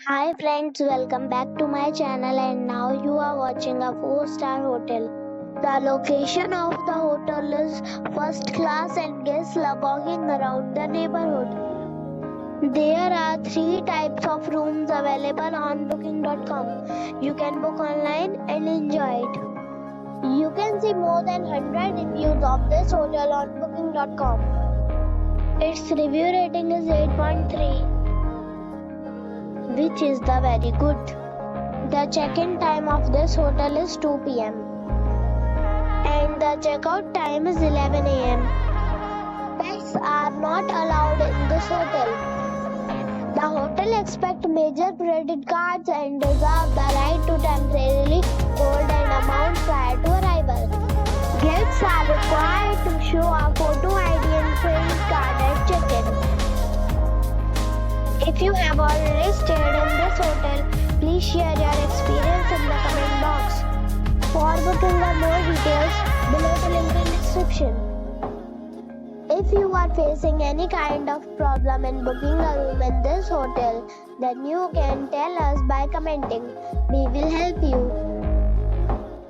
Hi friends, welcome back to my channel and now you are watching a 4-star hotel. The location of the hotel is first class and guests love walking around the neighborhood. There are 3 types of rooms available on booking.com. You can book online and enjoy it. You can see more than 100 reviews of this hotel on booking.com. Its review rating is 8.3. which is the very good. The check-in time of this hotel is 2 p.m. and the check-out time is 11 a.m. Pets are not allowed in this hotel. The hotel accepts major credit cards and reserves the right to temporarily hold an amount prior to arrival. Guests are required to show a photo ID and credit card at check-in. If you have already stayed in this hotel, please share your experience in the comment box. For booking or more details, below the link in description. If you are facing any kind of problem in booking a room in this hotel, then you can tell us by commenting. We will help you.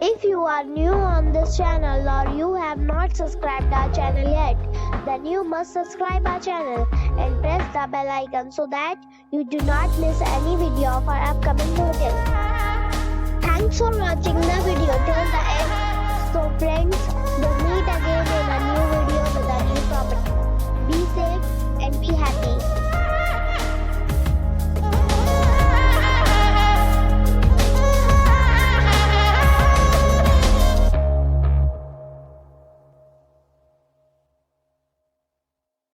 If you are new on this channel or you have not subscribed our channel yet, then you must subscribe our channel and press the bell icon so that you do not miss any video of our upcoming hotel. Thanks for watching the video till the end. So friends, we'll meet again in a new video.